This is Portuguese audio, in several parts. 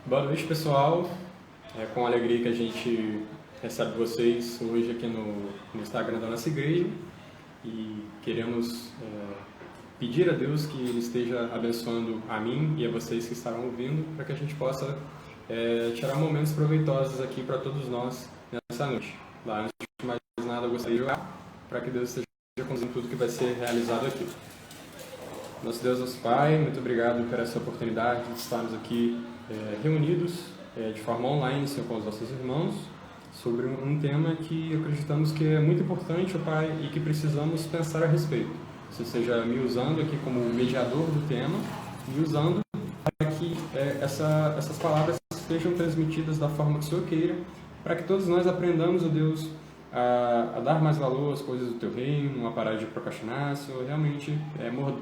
Boa noite, pessoal. É com alegria que a gente recebe vocês hoje aqui no Instagram da nossa igreja e queremos pedir a Deus que Ele esteja abençoando a mim e a vocês que estarão ouvindo para que a gente possa tirar momentos proveitosos aqui para todos nós nessa noite. Lá, antes de mais nada, eu gostaria de orar para que Deus esteja conduzindo tudo que vai ser realizado aqui. Nosso Deus, nosso Pai, muito obrigado por essa oportunidade de estarmos aqui reunidos de forma online, Senhor, com os nossos irmãos, sobre um tema que acreditamos que é muito importante, Pai, e que precisamos pensar a respeito. Você seja me usando aqui como mediador do tema, me usando para que essas palavras sejam transmitidas da forma que o Senhor queira, para que todos nós aprendamos, ó Deus, a dar mais valor às coisas do Teu reino, a parar de procrastinar, Senhor, realmente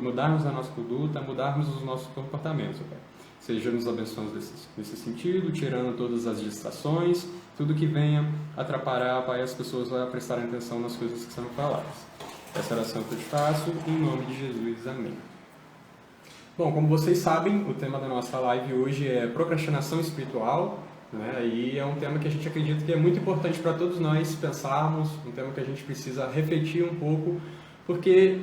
mudarmos a nossa conduta, mudarmos os nossos comportamentos, Pai. Seja nos abençoando nesse sentido, tirando todas as distrações, tudo que venha atrapalhar, Pai, as pessoas a prestarem atenção nas coisas que são faladas. Essa oração que eu te faço, em nome de Jesus. Amém. Bom, como vocês sabem, o tema da nossa live hoje é procrastinação espiritual, né? E é um tema que a gente acredita que é muito importante para todos nós pensarmos, um tema que a gente precisa refletir um pouco, porque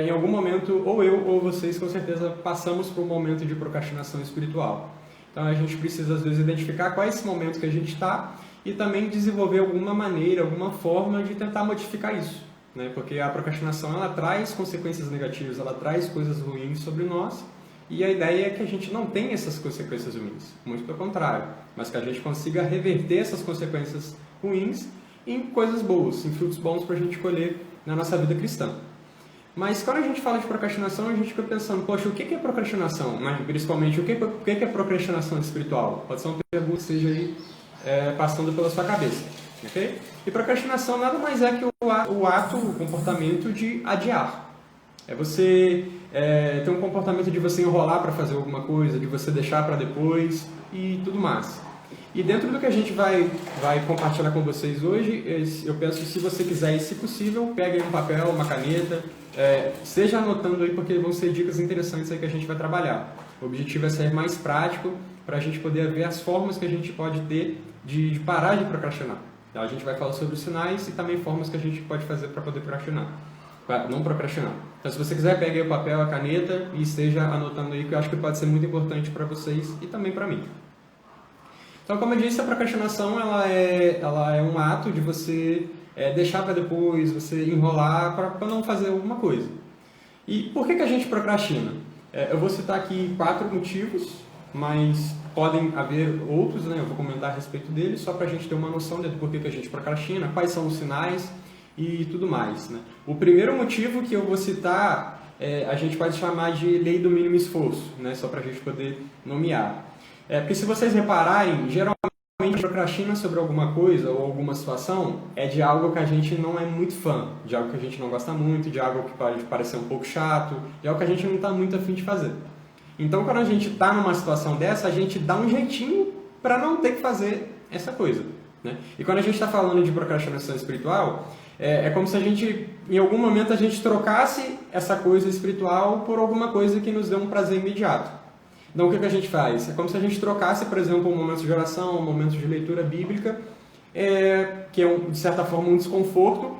em algum momento, ou eu ou vocês, com certeza, passamos por um momento de procrastinação espiritual. Então a gente precisa, às vezes, identificar qual é esse momento que a gente está e também desenvolver alguma maneira, alguma forma de tentar modificar isso, né? Porque a procrastinação, ela traz consequências negativas, ela traz coisas ruins sobre nós, e a ideia é que a gente não tenha essas consequências ruins, muito pelo contrário, mas que a gente consiga reverter essas consequências ruins em coisas boas, em frutos bons para a gente colher na nossa vida cristã. Mas quando a gente fala de procrastinação, a gente fica pensando, poxa, o que é procrastinação? Né? Principalmente, o que é procrastinação espiritual? Pode ser uma pergunta que esteja aí passando pela sua cabeça. Okay? E procrastinação nada mais é que o ato, o comportamento de adiar. É você ter um comportamento de você enrolar para fazer alguma coisa, de você deixar para depois e tudo mais. E dentro do que a gente vai compartilhar com vocês hoje, eu penso que se você quiser e se possível, pegue um papel, uma caneta, esteja anotando aí porque vão ser dicas interessantes aí que a gente vai trabalhar. O objetivo é ser mais prático para a gente poder ver as formas que a gente pode ter de parar de procrastinar. A gente vai falar sobre os sinais e também formas que a gente pode fazer para poder procrastinar. Não procrastinar. Então, se você quiser, pegue aí o papel, a caneta e esteja anotando aí, que eu acho que pode ser muito importante para vocês e também para mim. Então, como eu disse, a procrastinação ela é um ato de você deixar para depois, você enrolar para não fazer alguma coisa. E por que a gente procrastina? Eu vou citar aqui 4 motivos, mas podem haver outros, né? Eu vou comentar a respeito deles, só para a gente ter uma noção de por que a gente procrastina, quais são os sinais e tudo mais, né? O primeiro motivo que eu vou citar, a gente pode chamar de lei do mínimo esforço, né? Só para a gente poder nomear. Porque se vocês repararem, geralmente procrastina sobre alguma coisa ou alguma situação é de algo que a gente não é muito fã, de algo que a gente não gosta muito, de algo que pode parecer um pouco chato, de algo que a gente não está muito afim de fazer. Então, quando a gente está numa situação dessa, a gente dá um jeitinho para não ter que fazer essa coisa, né? E quando a gente está falando de procrastinação espiritual, é como se a gente, em algum momento, a gente trocasse essa coisa espiritual por alguma coisa que nos dê um prazer imediato. Então, o que a gente faz? É como se a gente trocasse, por exemplo, um momento de oração, um momento de leitura bíblica, que é, de certa forma, um desconforto,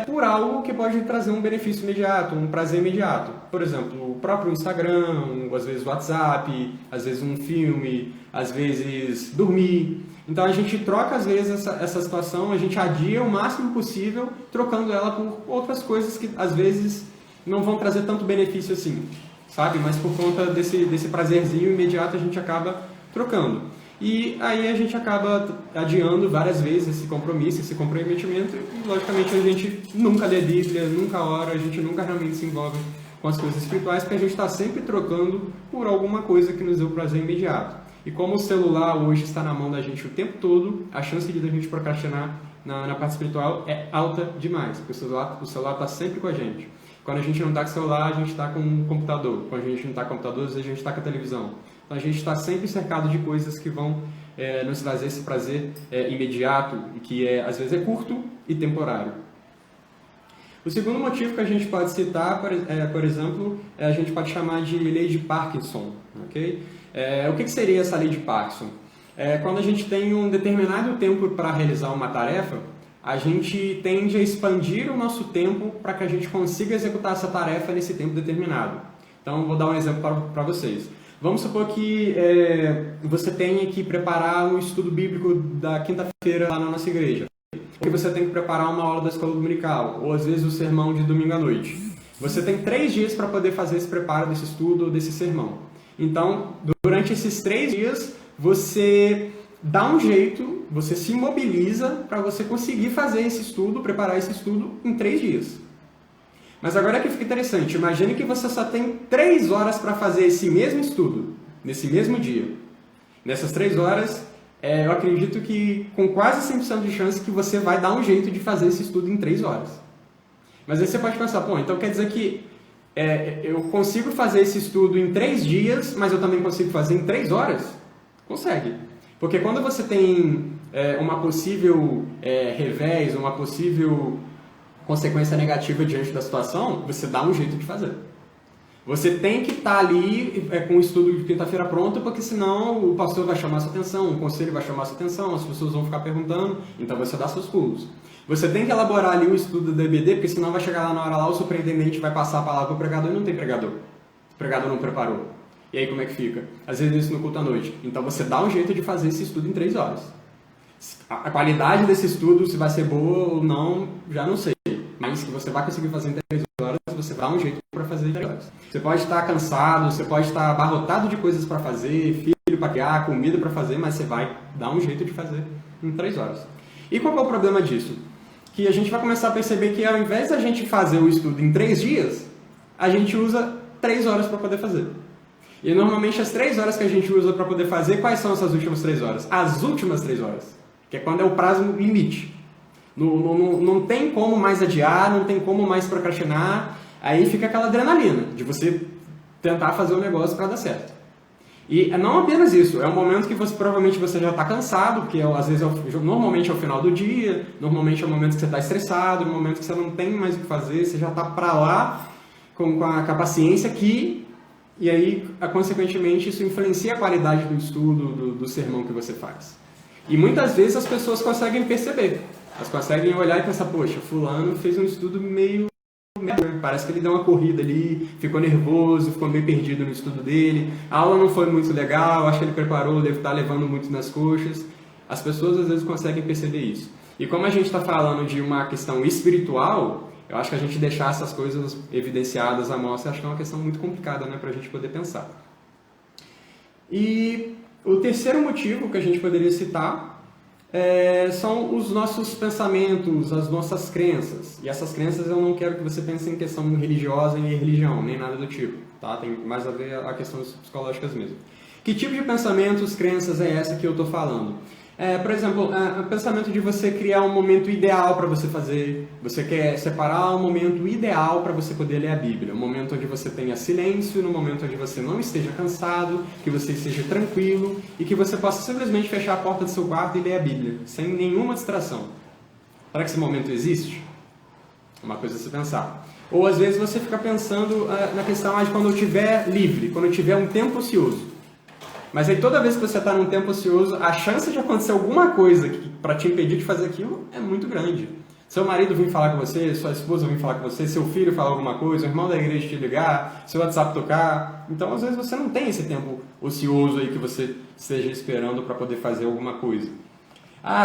por algo que pode trazer um benefício imediato, um prazer imediato. Por exemplo, o próprio Instagram, às vezes o WhatsApp, às vezes um filme, às vezes dormir. Então a gente troca às vezes essa situação, a gente adia o máximo possível, trocando ela por outras coisas que às vezes não vão trazer tanto benefício assim, sabe? Mas por conta desse prazerzinho imediato a gente acaba trocando. E aí a gente acaba adiando várias vezes esse compromisso, esse comprometimento, e logicamente a gente nunca lê a Bíblia, nunca ora, a gente nunca realmente se envolve com as coisas espirituais, porque a gente está sempre trocando por alguma coisa que nos dê o prazer imediato. E como o celular hoje está na mão da gente o tempo todo, a chance de a gente procrastinar na parte espiritual é alta demais, porque o celular está sempre com a gente. Quando a gente não está com o celular, a gente está com o computador. Quando a gente não está com o computador, às vezes a gente está com a televisão. Então a gente está sempre cercado de coisas que vão nos trazer esse prazer imediato, e que às vezes é curto e temporário. O segundo motivo que a gente pode citar, por exemplo, a gente pode chamar de lei de Parkinson. Okay? O que seria essa lei de Parkinson? Quando a gente tem um determinado tempo para realizar uma tarefa, a gente tende a expandir o nosso tempo para que a gente consiga executar essa tarefa nesse tempo determinado. Então, vou dar um exemplo para vocês. Vamos supor que você tenha que preparar um estudo bíblico da quinta-feira lá na nossa igreja. Ou que você tem que preparar uma aula da escola dominical, ou às vezes o sermão de domingo à noite. Você tem 3 dias para poder fazer esse preparo desse estudo ou desse sermão. Então, durante esses 3 dias, você dá um jeito, você se mobiliza para você conseguir fazer esse estudo, preparar esse estudo em 3 dias. Mas agora é que fica interessante, imagine que você só tem 3 horas para fazer esse mesmo estudo, nesse mesmo dia. Nessas 3 horas, eu acredito que com quase 100% de chance que você vai dar um jeito de fazer esse estudo em 3 horas. Mas aí você pode pensar, pô, então quer dizer que eu consigo fazer esse estudo em 3 dias, mas eu também consigo fazer em 3 horas? Consegue. Porque quando você tem uma possível revés, uma possível consequência negativa diante da situação, você dá um jeito de fazer. Você tem que estar ali com o estudo de quinta-feira pronto, porque senão o pastor vai chamar sua atenção, o conselho vai chamar sua atenção, as pessoas vão ficar perguntando, então você dá seus pulos. Você tem que elaborar ali o estudo do EBD, porque senão vai chegar lá na hora lá, o superintendente vai passar a palavra para o pregador e não tem pregador. O pregador não preparou. E aí como é que fica? Às vezes isso no culto à noite. Então você dá um jeito de fazer esse estudo em 3 horas. A qualidade desse estudo, se vai ser boa ou não, já não sei. Mas que você vai conseguir fazer em 3 horas, você dá um jeito para fazer em 3 horas. Você pode estar cansado, você pode estar abarrotado de coisas para fazer, filho para criar, comida para fazer, mas você vai dar um jeito de fazer em 3 horas. E qual é o problema disso? Que a gente vai começar a perceber que ao invés da gente fazer o estudo em 3 dias, a gente usa 3 horas para poder fazer. E normalmente as 3 horas que a gente usa para poder fazer, quais são essas últimas 3 horas? As últimas 3 horas, que é quando é o prazo limite. Não tem como mais adiar, não tem como mais procrastinar, aí fica aquela adrenalina de você tentar fazer o negócio para dar certo. E não apenas isso, é um momento que provavelmente você já está cansado, porque às vezes normalmente é o final do dia, normalmente é o momento que você está estressado, é o momento que você não tem mais o que fazer, você já está para lá com a paciência aqui, e aí, consequentemente, isso influencia a qualidade do estudo, do sermão que você faz. E muitas vezes as pessoas conseguem perceber, elas conseguem olhar e pensar, poxa, fulano fez um estudo meio... Parece que ele deu uma corrida ali, ficou nervoso, ficou meio perdido no estudo dele, a aula não foi muito legal, acho que ele preparou, deve estar levando muito nas coxas. As pessoas às vezes conseguem perceber isso. E como a gente está falando de uma questão espiritual, eu acho que a gente deixar essas coisas evidenciadas à mostra, acho que é uma questão muito complicada, né, para a gente poder pensar. E o terceiro motivo que a gente poderia citar são os nossos pensamentos, as nossas crenças. E essas crenças eu não quero que você pense em questão religiosa e religião, nem nada do tipo. Tá? Tem mais a ver a questões psicológicas mesmo. Que tipo de pensamentos, crenças é essa que eu estou falando? Por exemplo, o pensamento de você criar um momento ideal para você fazer. Você quer separar um momento ideal para você poder ler a Bíblia. Um momento onde você tenha silêncio, no momento onde você não esteja cansado, que você esteja tranquilo e que você possa simplesmente fechar a porta do seu quarto e ler a Bíblia, sem nenhuma distração. Será que esse momento existe? É uma coisa a se pensar. Ou às vezes você fica pensando na questão de quando eu estiver livre, quando eu tiver um tempo ocioso. Mas aí toda vez que você está num tempo ocioso, a chance de acontecer alguma coisa para te impedir de fazer aquilo é muito grande. Seu marido vir falar com você, sua esposa vir falar com você, seu filho falar alguma coisa, o irmão da igreja te ligar, seu WhatsApp tocar. Então, às vezes, você não tem esse tempo ocioso aí que você esteja esperando para poder fazer alguma coisa.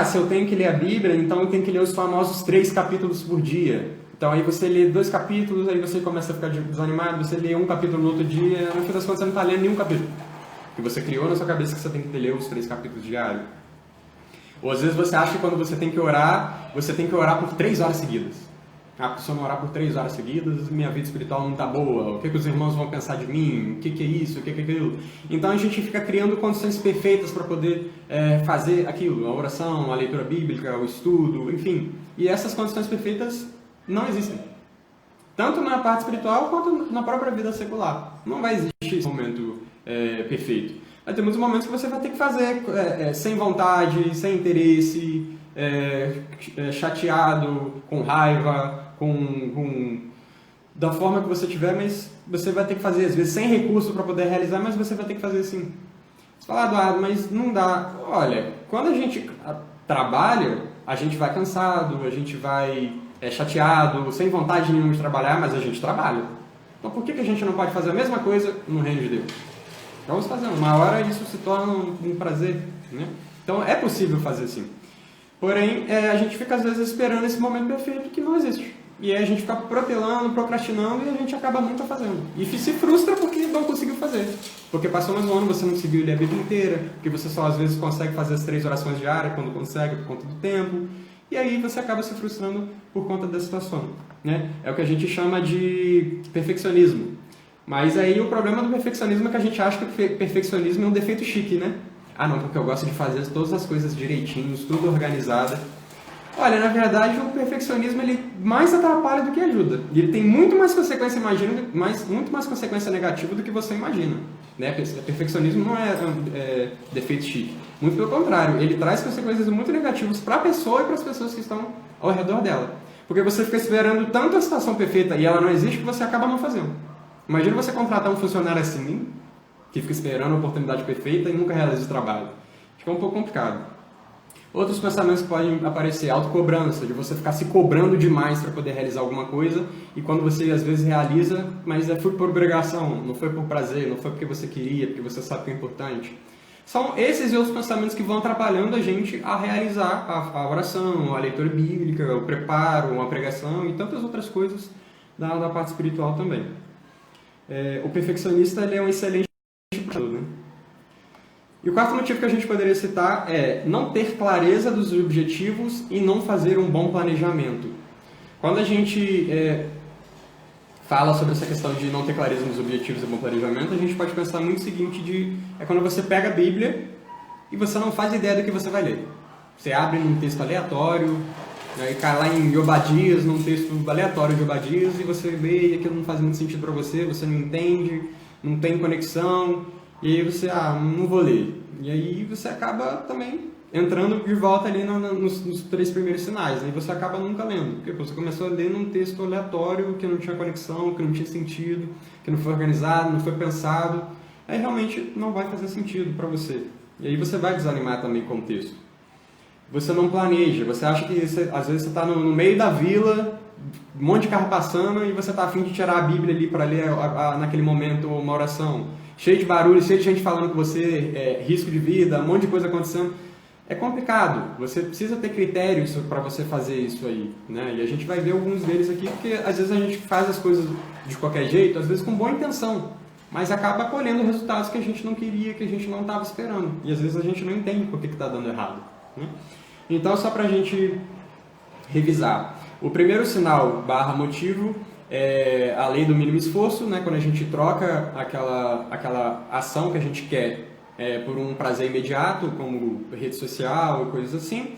Se eu tenho que ler a Bíblia, então eu tenho que ler os famosos 3 capítulos por dia. Então, aí você lê 2 capítulos, aí você começa a ficar desanimado, você lê um capítulo no outro dia, no fim das contas você não está lendo nenhum capítulo. Que você criou na sua cabeça que você tem que ler os 3 capítulos diários. Ou às vezes você acha que quando você tem que orar por 3 horas seguidas. Se eu não orar por 3 horas seguidas, minha vida espiritual não está boa. O que os irmãos vão pensar de mim? O que é isso? O que é aquilo? Então a gente fica criando condições perfeitas para poder fazer aquilo. A oração, a leitura bíblica, o estudo, enfim. E essas condições perfeitas não existem. Tanto na parte espiritual quanto na própria vida secular. Não vai existir esse momento perfeito. Vai ter muitos momentos que você vai ter que fazer sem vontade, sem interesse, chateado, com raiva, da forma que você tiver, mas você vai ter que fazer, às vezes, sem recurso para poder realizar, mas você vai ter que fazer assim. Você fala, Eduardo, mas não dá. Olha, quando a gente trabalha, a gente vai cansado, a gente vai chateado, sem vontade nenhuma de trabalhar, mas a gente trabalha. Então por que a gente não pode fazer a mesma coisa no reino de Deus? Vamos fazendo. Uma hora isso se torna um prazer, né? Então é possível fazer assim. Porém, a gente fica às vezes esperando esse momento perfeito que não existe. E aí a gente fica protelando, procrastinando e a gente acaba nunca fazendo. E se frustra porque não conseguiu fazer. Porque passou mais um ano, você não conseguiu ler a Bíblia inteira, porque você só às vezes consegue fazer as 3 orações diárias quando consegue, por conta do tempo. E aí você acaba se frustrando por conta da situação, né? É o que a gente chama de perfeccionismo. Mas aí o problema do perfeccionismo é que a gente acha que perfeccionismo é um defeito chique, né? Ah não, porque eu gosto de fazer todas as coisas direitinho, tudo organizado. Olha, na verdade o perfeccionismo ele mais atrapalha do que ajuda. E ele tem muito mais consequência, muito mais consequência negativa do que você imagina. Né? Perfeccionismo não é defeito chique. Muito pelo contrário, ele traz consequências muito negativas para a pessoa e para as pessoas que estão ao redor dela. Porque você fica esperando tanto a situação perfeita e ela não existe que você acaba não fazendo. Imagina você contratar um funcionário assim, que fica esperando a oportunidade perfeita e nunca realiza o trabalho. Fica um pouco complicado. Outros pensamentos que podem aparecer, autocobrança, de você ficar se cobrando demais para poder realizar alguma coisa e quando você às vezes realiza, mas foi por obrigação, não foi por prazer, não foi porque você queria, porque você sabe que é importante. São esses e outros pensamentos que vão atrapalhando a gente a realizar a oração, a leitura bíblica, o preparo, uma pregação e tantas outras coisas da parte espiritual também. O perfeccionista ele é um excelente né? E o quarto motivo que a gente poderia citar é não ter clareza dos objetivos e não fazer um bom planejamento. Quando a gente fala sobre essa questão de não ter clareza nos objetivos e bom planejamento, a gente pode pensar muito o seguinte, é quando você pega a Bíblia e você não faz ideia do que você vai ler. Você abre num texto aleatório, aí cai lá em Obadias, num texto aleatório de Obadias, e você lê e aquilo não faz muito sentido para você, você não entende, não tem conexão, e aí você, não vou ler. E aí você acaba também entrando de volta ali nos 3 primeiros sinais, aí você acaba nunca lendo, porque você começou a ler num texto aleatório que não tinha conexão, que não tinha sentido, que não foi organizado, não foi pensado, aí realmente não vai fazer sentido para você. E aí você vai desanimar também com o texto. Você não planeja, você acha que às vezes você está no meio da vila, um monte de carro passando e você está a fim de tirar a Bíblia ali para ler naquele momento uma oração. Cheio de barulho, cheio de gente falando com você, risco de vida, um monte de coisa acontecendo. É complicado, você precisa ter critérios para você fazer isso aí, né? E a gente vai ver alguns deles aqui, porque às vezes a gente faz as coisas de qualquer jeito, às vezes com boa intenção, mas acaba colhendo resultados que a gente não queria, que a gente não estava esperando. E às vezes a gente não entende por que está dando errado, né? Então, só para a gente revisar. O primeiro sinal / motivo é a lei do mínimo esforço, né? Quando a gente troca aquela ação que a gente quer por um prazer imediato, como rede social e coisas assim.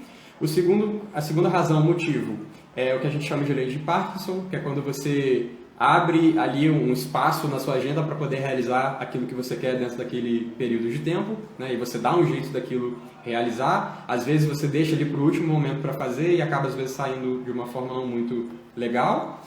A segunda razão, motivo, é o que a gente chama de lei de Parkinson, que é quando você abre ali um espaço na sua agenda para poder realizar aquilo que você quer dentro daquele período de tempo, né? E você dá um jeito daquilo realizar. Às vezes você deixa ali para o último momento para fazer e acaba às vezes saindo de uma forma não muito legal.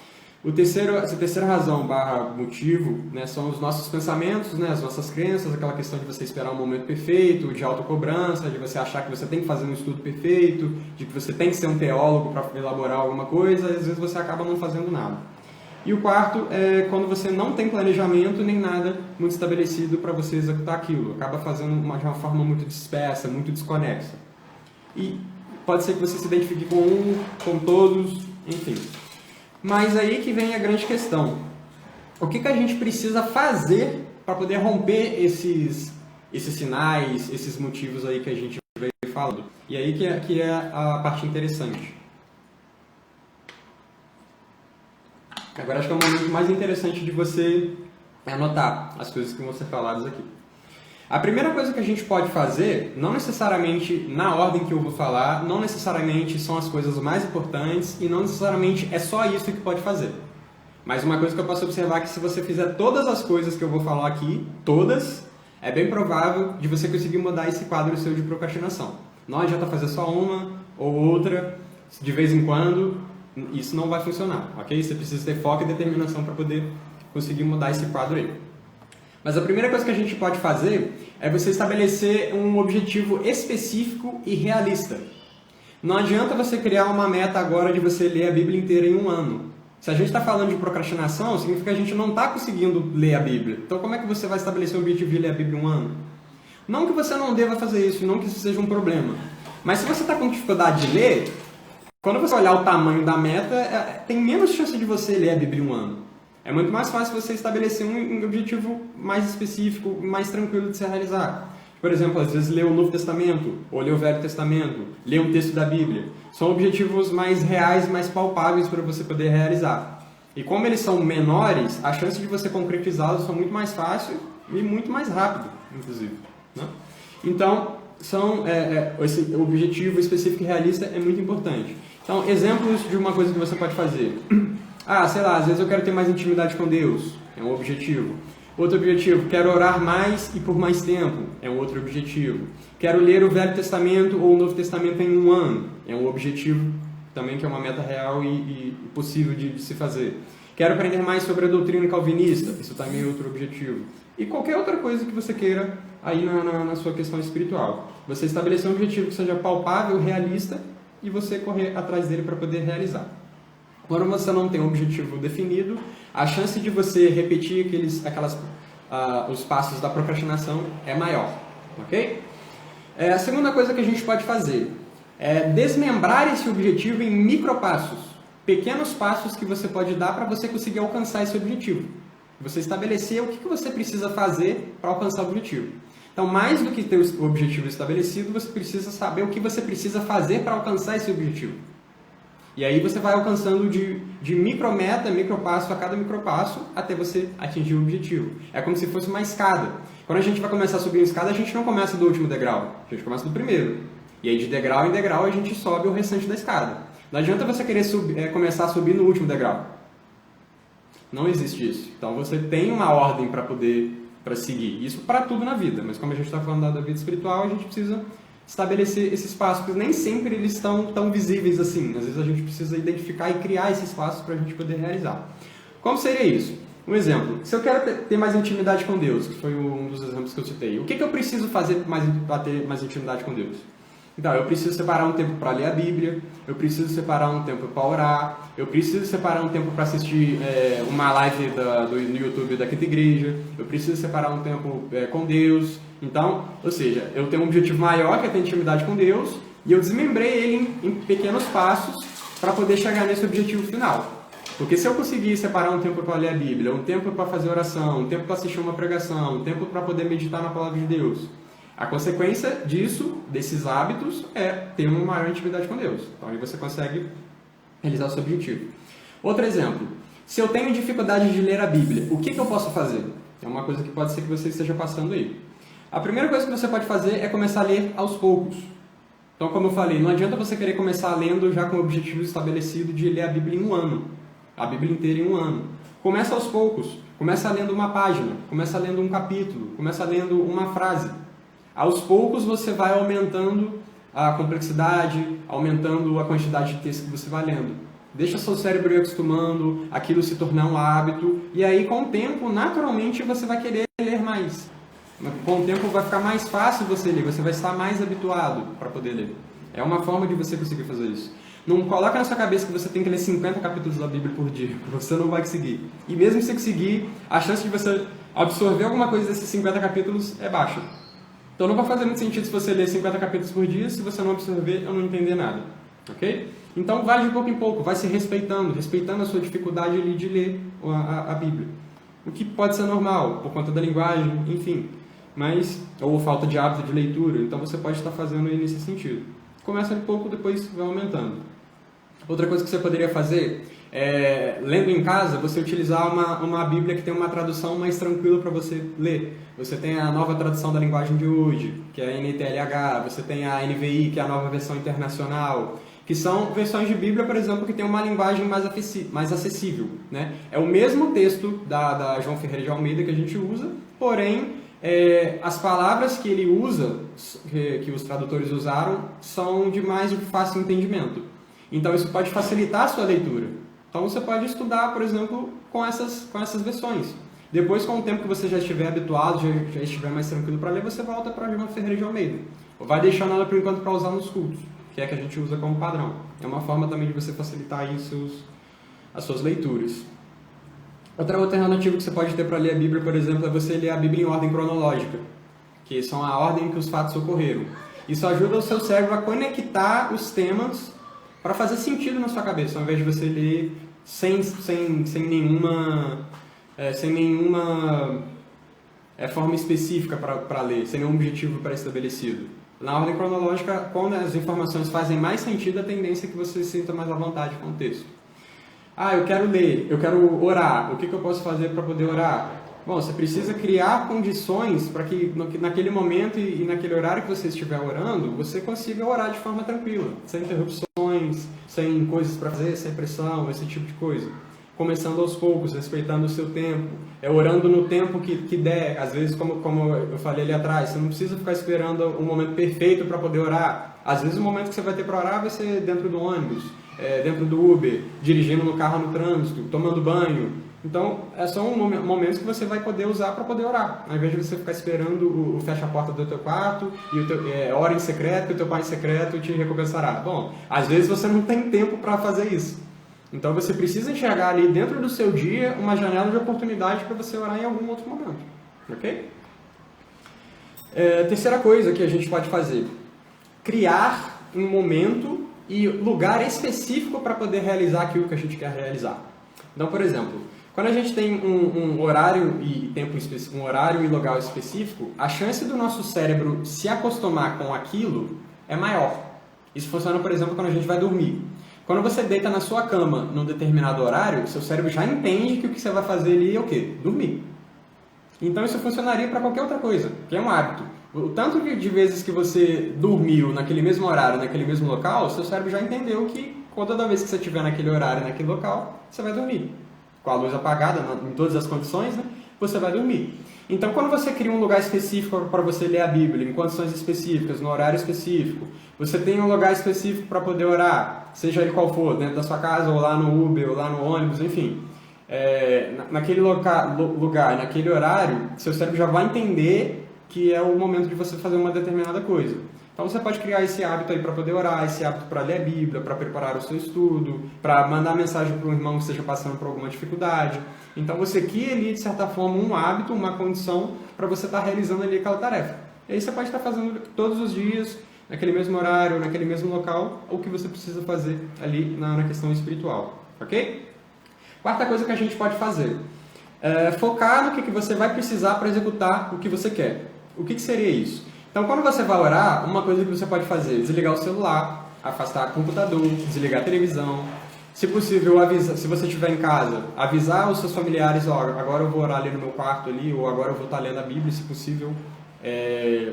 A terceira razão / motivo, né, são os nossos pensamentos, né, as nossas crenças, aquela questão de você esperar um momento perfeito, de autocobrança, de você achar que você tem que fazer um estudo perfeito, de que você tem que ser um teólogo para elaborar alguma coisa, e às vezes você acaba não fazendo nada. E o quarto é quando você não tem planejamento nem nada muito estabelecido para você executar aquilo. Acaba fazendo de uma forma muito dispersa, muito desconexa. E pode ser que você se identifique com um, com todos, enfim. Mas aí que vem a grande questão. O que a gente precisa fazer para poder romper esses sinais, esses motivos aí que a gente veio falando? E aí que é a parte interessante. Agora acho que é o momento mais interessante de você anotar as coisas que vão ser faladas aqui. A primeira coisa que a gente pode fazer, não necessariamente na ordem que eu vou falar, não necessariamente são as coisas mais importantes e não necessariamente é só isso que pode fazer. Mas uma coisa que eu posso observar é que se você fizer todas as coisas que eu vou falar aqui, todas, é bem provável de você conseguir mudar esse quadro seu de procrastinação. Não adianta fazer só uma ou outra, de vez em quando, isso não vai funcionar, ok? Você precisa ter foco e determinação para poder conseguir mudar esse quadro aí. Mas a primeira coisa que a gente pode fazer é você estabelecer um objetivo específico e realista. Não adianta você criar uma meta agora de você ler a Bíblia inteira em um ano. Se a gente está falando de procrastinação, significa que a gente não está conseguindo ler a Bíblia. Então como é que você vai estabelecer o objetivo de ler a Bíblia em um ano? Não que você não deva fazer isso, não que isso seja um problema. Mas se você está com dificuldade de ler, quando você olhar o tamanho da meta, tem menos chance de você ler a Bíblia em um ano. É muito mais fácil você estabelecer um objetivo mais específico, mais tranquilo de se realizar. Por exemplo, às vezes ler o Novo Testamento, ou ler o Velho Testamento, ler um texto da Bíblia. São objetivos mais reais, mais palpáveis para você poder realizar. E como eles são menores, a chance de você concretizá-los são muito mais fácil e muito mais rápido, inclusive. Né? Então, esse objetivo específico e realista é muito importante. Então, exemplos de uma coisa que você pode fazer. Sei lá, às vezes eu quero ter mais intimidade com Deus, é um objetivo. Outro objetivo, quero orar mais e por mais tempo, é um outro objetivo. Quero ler o Velho Testamento ou o Novo Testamento em um ano, é um objetivo também que é uma meta real e possível de se fazer. Quero aprender mais sobre a doutrina calvinista, isso também é outro objetivo. E qualquer outra coisa que você queira aí na sua questão espiritual. Você estabelecer um objetivo que seja palpável, realista e você correr atrás dele para poder realizar. Quando você não tem um objetivo definido, a chance de você repetir os passos da procrastinação é maior, ok? A segunda coisa que a gente pode fazer é desmembrar esse objetivo em micropassos, pequenos passos que você pode dar para você conseguir alcançar esse objetivo. Você estabelecer o que você precisa fazer para alcançar o objetivo. Então, mais do que ter o objetivo estabelecido, você precisa saber o que você precisa fazer para alcançar esse objetivo. E aí você vai alcançando de micrometa, micropasso a cada micropasso, até você atingir o objetivo. É como se fosse uma escada. Quando a gente vai começar a subir uma escada, a gente não começa do último degrau, a gente começa do primeiro. E aí de degrau em degrau a gente sobe o restante da escada. Não adianta você querer começar a subir no último degrau. Não existe isso. Então você tem uma ordem para seguir. Isso para tudo na vida, mas como a gente está falando da vida espiritual, a gente precisa estabelecer esses passos, porque nem sempre eles estão tão visíveis assim. Às vezes a gente precisa identificar e criar esses passos para a gente poder realizar. Como seria isso? Um exemplo, se eu quero ter mais intimidade com Deus, que foi um dos exemplos que eu citei, o que eu preciso fazer para ter mais intimidade com Deus? Então, eu preciso separar um tempo para ler a Bíblia, eu preciso separar um tempo para orar, eu preciso separar um tempo para assistir uma live no YouTube da Quinta Igreja, eu preciso separar um tempo com Deus. Então, ou seja, eu tenho um objetivo maior, que é ter intimidade com Deus, e eu desmembrei ele em pequenos passos para poder chegar nesse objetivo final. Porque se eu conseguir separar um tempo para ler a Bíblia, um tempo para fazer oração, um tempo para assistir uma pregação, um tempo para poder meditar na Palavra de Deus, a consequência desses hábitos, é ter uma maior intimidade com Deus. Então aí você consegue realizar o seu objetivo. Outro exemplo, se eu tenho dificuldade de ler a Bíblia, o que eu posso fazer? É uma coisa que pode ser que você esteja passando aí. A primeira coisa que você pode fazer é começar a ler aos poucos. Então, como eu falei, não adianta você querer começar lendo já com o objetivo estabelecido de ler a Bíblia em um ano. A Bíblia inteira em um ano. Começa aos poucos. Começa lendo uma página, começa lendo um capítulo, começa lendo uma frase. Aos poucos você vai aumentando a complexidade, aumentando a quantidade de texto que você vai lendo. Deixa seu cérebro ir acostumando, aquilo se tornar um hábito, e aí com o tempo, naturalmente, você vai querer ler mais. Com o tempo vai ficar mais fácil você ler, você vai estar mais habituado para poder ler. É uma forma de você conseguir fazer isso. Não coloca na sua cabeça que você tem que ler 50 capítulos da Bíblia por dia, você não vai conseguir. E mesmo se você conseguir, a chance de você absorver alguma coisa desses 50 capítulos é baixa. Então não vai fazer muito sentido se você ler 50 capítulos por dia, se você não absorver ou não entender nada. Ok? Então vai de pouco em pouco, vai se respeitando a sua dificuldade ali de ler a Bíblia. O que pode ser normal, por conta da linguagem, enfim. Ou falta de hábito de leitura, então você pode estar fazendo aí nesse sentido. Começa de pouco, depois vai aumentando. Outra coisa que você poderia fazer é, lendo em casa, você utilizar uma Bíblia que tem uma tradução mais tranquila para você ler. Você tem a nova tradução da linguagem de hoje, que é a NTLH, você tem a NVI, que é a nova versão internacional, que são versões de Bíblia, por exemplo, que tem uma linguagem mais acessível. Né? É o mesmo texto da João Ferreira de Almeida que a gente usa, porém, as palavras que ele usa, que os tradutores usaram, são de mais fácil entendimento. Então isso pode facilitar a sua leitura. Então você pode estudar, por exemplo, com essas versões. Depois, com o tempo que você já estiver habituado, já estiver mais tranquilo para ler, você volta para a João Ferreira de Almeida. Ou vai deixando ela por enquanto para usar nos cultos, que é a que a gente usa como padrão. É uma forma também de você facilitar aí as suas leituras. Outra alternativa que você pode ter para ler a Bíblia, por exemplo, é você ler a Bíblia em ordem cronológica, que são a ordem que os fatos ocorreram. Isso ajuda o seu cérebro a conectar os temas para fazer sentido na sua cabeça, ao invés de você ler sem nenhuma forma específica para ler, sem nenhum objetivo pré-estabelecido. Na ordem cronológica, quando as informações fazem mais sentido, a tendência é que você se sinta mais à vontade com o texto. Eu quero ler, eu quero orar. O que eu posso fazer para poder orar? Bom, você precisa criar condições para que naquele momento e naquele horário que você estiver orando, você consiga orar de forma tranquila, sem interrupções, sem coisas para fazer, sem pressão, esse tipo de coisa. Começando aos poucos, respeitando o seu tempo, orando no tempo que der. Às vezes, como eu falei ali atrás, você não precisa ficar esperando o momento perfeito para poder orar. Às vezes o momento que você vai ter para orar vai ser dentro do ônibus, dentro do Uber, dirigindo no carro no trânsito, tomando banho. Então, são momentos que você vai poder usar para poder orar. Ao invés de você ficar esperando o fecha-porta do teu quarto e ora em secreto, que o teu pai em secreto te recompensará. Bom, às vezes você não tem tempo para fazer isso. Então você precisa enxergar ali dentro do seu dia uma janela de oportunidade para você orar em algum outro momento. Ok? Terceira coisa que a gente pode fazer. Criar um momento e lugar específico para poder realizar aquilo que a gente quer realizar. Então, por exemplo, quando a gente tem um horário e tempo específico, um horário e lugar específico, a chance do nosso cérebro se acostumar com aquilo é maior. Isso funciona, por exemplo, quando a gente vai dormir. Quando você deita na sua cama num determinado horário, seu cérebro já entende que o que você vai fazer ali é o quê? Dormir. Então isso funcionaria para qualquer outra coisa, que é um hábito. O tanto de vezes que você dormiu naquele mesmo horário, naquele mesmo local, seu cérebro já entendeu que toda vez que você estiver naquele horário, naquele local, você vai dormir. Com a luz apagada, em todas as condições, né, você vai dormir. Então, quando você cria um lugar específico para você ler a Bíblia, em condições específicas, no horário específico, você tem um lugar específico para poder orar, seja ele qual for, dentro da sua casa, ou lá no Uber, ou lá no ônibus, enfim. Naquele lugar, naquele horário, seu cérebro já vai entender que é o momento de você fazer uma determinada coisa. Então você pode criar esse hábito aí para poder orar, esse hábito para ler a Bíblia, para preparar o seu estudo, para mandar mensagem para um irmão que esteja passando por alguma dificuldade. Então você cria ali, de certa forma, um hábito, uma condição para você estar realizando ali aquela tarefa. E aí você pode estar fazendo todos os dias, naquele mesmo horário, naquele mesmo local, o que você precisa fazer ali na questão espiritual. Ok? Quarta coisa que a gente pode fazer. Focar no que você vai precisar para executar o que você quer. O que seria isso? Então, quando você vai orar, uma coisa que você pode fazer é desligar o celular, afastar o computador, desligar a televisão. Se possível, se você estiver em casa, avisar os seus familiares, agora eu vou orar ali no meu quarto, ali, ou agora eu vou estar lendo a Bíblia, se possível.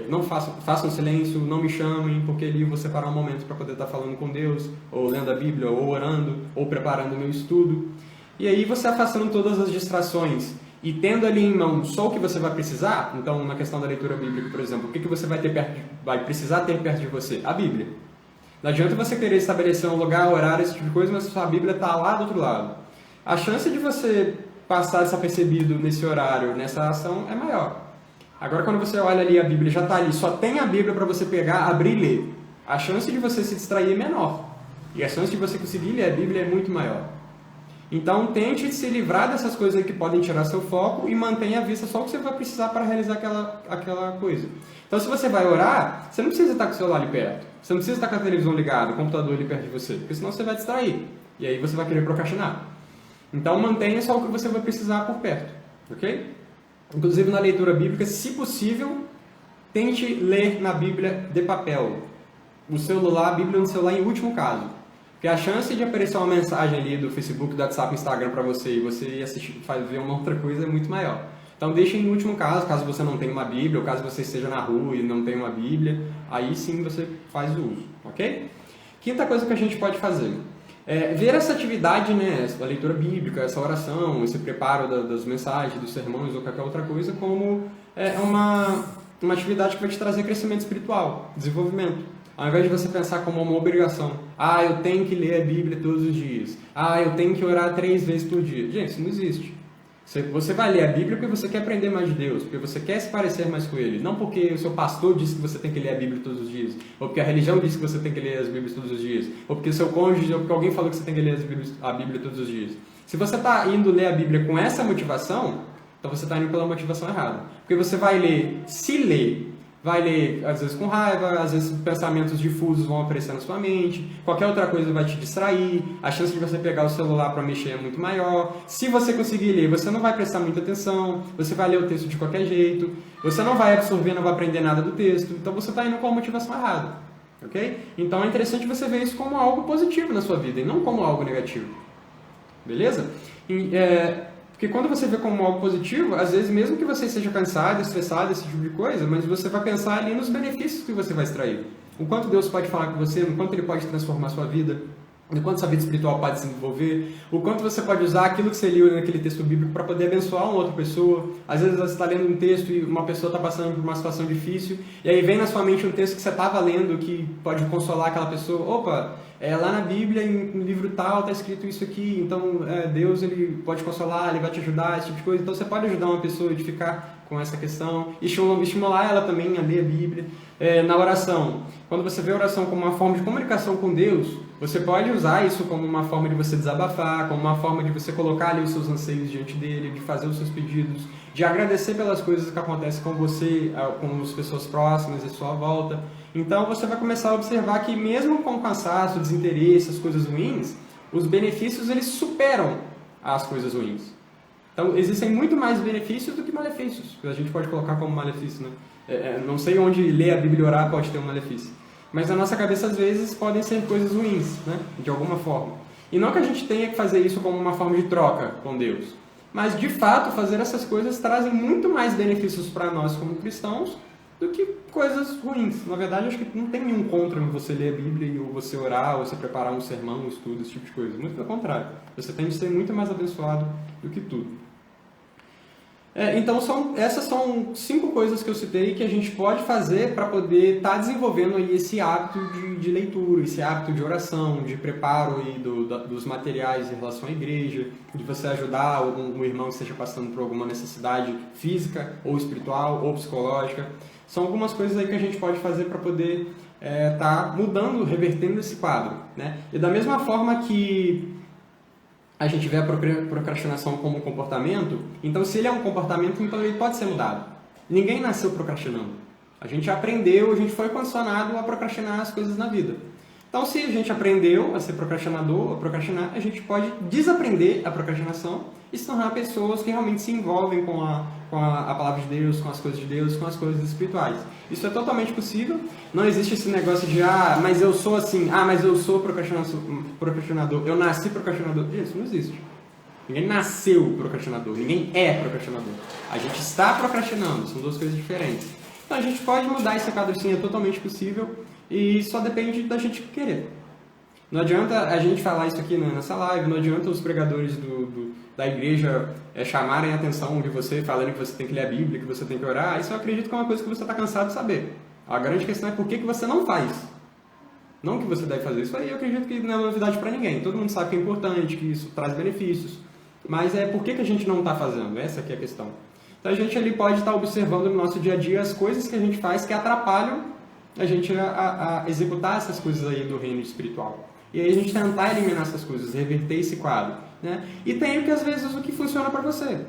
Não façam silêncio, não me chamem, porque ali eu vou separar um momento para poder estar falando com Deus, ou lendo a Bíblia, ou orando, ou preparando o meu estudo. E aí você afastando todas as distrações e tendo ali em mão só o que você vai precisar. Então, na questão da leitura bíblica, por exemplo, o que você vai precisar ter perto de você? A Bíblia. Não adianta você querer estabelecer um lugar, horário, esse tipo de coisa, mas a Bíblia está lá do outro lado. A chance de você passar desapercebido nesse horário, nessa ação, é maior. Agora, quando você olha ali, a Bíblia já está ali, só tem a Bíblia para você pegar, abrir e ler. A chance de você se distrair é menor. E a chance de você conseguir ler a Bíblia é muito maior. Então, tente se livrar dessas coisas que podem tirar seu foco e mantenha à vista só o que você vai precisar para realizar aquela coisa. Então, se você vai orar, você não precisa estar com o celular ali perto. Você não precisa estar com a televisão ligada, o computador ali perto de você, porque senão você vai distrair. E aí você vai querer procrastinar. Então, mantenha só o que você vai precisar por perto. Ok? Inclusive, na leitura bíblica, se possível, tente ler na Bíblia de papel. A Bíblia no celular em último caso. Porque a chance de aparecer uma mensagem ali do Facebook, do WhatsApp, Instagram para você e você ir ver uma outra coisa é muito maior. Então deixe em último caso você não tenha uma Bíblia, ou caso você esteja na rua e não tenha uma Bíblia, aí sim você faz o uso, ok? Quinta coisa que a gente pode fazer. Ver essa atividade, né, a leitura bíblica, essa oração, esse preparo das mensagens, dos sermões ou qualquer outra coisa, como uma atividade que vai te trazer crescimento espiritual, desenvolvimento. Ao invés de você pensar como uma obrigação. Eu tenho que ler a Bíblia todos os dias. Eu tenho que orar 3 vezes por dia. Gente, isso não existe. Você vai ler a Bíblia porque você quer aprender mais de Deus, porque você quer se parecer mais com Ele. Não porque o seu pastor disse que você tem que ler a Bíblia todos os dias, ou porque a religião disse que você tem que ler as Bíblias todos os dias, ou porque o seu cônjuge, ou porque alguém falou que você tem que ler a Bíblia todos os dias. Se você está indo ler a Bíblia com essa motivação, então você está indo pela motivação errada. Porque você vai ler, vai ler às vezes com raiva, às vezes pensamentos difusos vão aparecer na sua mente, qualquer outra coisa vai te distrair, a chance de você pegar o celular para mexer é muito maior. Se você conseguir ler, você não vai prestar muita atenção, você vai ler o texto de qualquer jeito, você não vai absorver, não vai aprender nada do texto, então você está indo com a motivação errada. Ok? Então é interessante você ver isso como algo positivo na sua vida e não como algo negativo. Beleza? Porque quando você vê como algo positivo, às vezes mesmo que você seja cansado, estressado, esse tipo de coisa, mas você vai pensar ali nos benefícios que você vai extrair. O quanto Deus pode falar com você, o quanto Ele pode transformar a sua vida, o quanto sua vida espiritual pode se desenvolver, o quanto você pode usar aquilo que você leu naquele texto bíblico para poder abençoar uma outra pessoa. Às vezes você está lendo um texto e uma pessoa está passando por uma situação difícil, e aí vem na sua mente um texto que você estava lendo que pode consolar aquela pessoa. Opa, lá na Bíblia, no livro tal, está escrito isso aqui, então Deus Ele pode consolar, Ele vai te ajudar, esse tipo de coisa. Então você pode ajudar uma pessoa a edificar com essa questão, e estimular ela também a ler a Bíblia. Na oração, quando você vê a oração como uma forma de comunicação com Deus, você pode usar isso como uma forma de você desabafar, como uma forma de você colocar ali os seus anseios diante dele, de fazer os seus pedidos, de agradecer pelas coisas que acontecem com você, com as pessoas próximas à sua volta. Então você vai começar a observar que mesmo com o cansaço, desinteresse, as coisas ruins, os benefícios eles superam as coisas ruins. Então existem muito mais benefícios do que malefícios, que a gente pode colocar como malefício, né? Não sei onde ler a Bíblia e orar pode ter um malefício. Mas na nossa cabeça, às vezes, podem ser coisas ruins, né? De alguma forma. E não que a gente tenha que fazer isso como uma forma de troca com Deus. Mas, de fato, fazer essas coisas trazem muito mais benefícios para nós como cristãos do que coisas ruins. Na verdade, acho que não tem nenhum contra em você ler a Bíblia, ou você orar, ou você preparar um sermão, um estudo, esse tipo de coisa. Muito pelo contrário. Você tem de ser muito mais abençoado do que tudo. Então, essas são 5 coisas que eu citei que a gente pode fazer para poder estar desenvolvendo aí esse hábito de leitura, esse hábito de oração, de preparo aí dos materiais em relação à igreja, de você ajudar um irmão que esteja passando por alguma necessidade física, ou espiritual, ou psicológica. São algumas coisas aí que a gente pode fazer para poder estar mudando, revertendo esse quadro, né? E da mesma forma que a gente vê a procrastinação como um comportamento, então se ele é um comportamento, então ele pode ser mudado. Ninguém nasceu procrastinando. A gente aprendeu, a gente foi condicionado a procrastinar as coisas na vida. Então se a gente aprendeu a ser procrastinador, a procrastinar, a gente pode desaprender a procrastinação e se tornar pessoas que realmente se envolvem com a palavra de Deus, com as coisas de Deus, com as coisas espirituais. Isso é totalmente possível. Não existe esse negócio de, mas eu sou assim, mas eu sou procrastinador, eu nasci procrastinador. Isso não existe. Ninguém nasceu procrastinador, ninguém é procrastinador. A gente está procrastinando, são 2 coisas diferentes. Então a gente pode mudar esse quadro sim, é totalmente possível e só depende da gente querer. Não adianta a gente falar isso aqui nessa live, não adianta os pregadores da igreja chamarem a atenção de você, falando que você tem que ler a Bíblia, que você tem que orar. Isso eu acredito que é uma coisa que você está cansado de saber. A grande questão é por que você não faz. Não que você deve fazer. Isso aí eu acredito que não é novidade para ninguém. Todo mundo sabe que é importante, que isso traz benefícios. Mas por que a gente não está fazendo? Essa aqui é a questão. Então a gente ali pode estar observando no nosso dia a dia as coisas que a gente faz que atrapalham a gente a executar essas coisas aí do reino espiritual. E aí a gente tentar eliminar essas coisas, reverter esse quadro, né? E tem que às vezes o que funciona para você.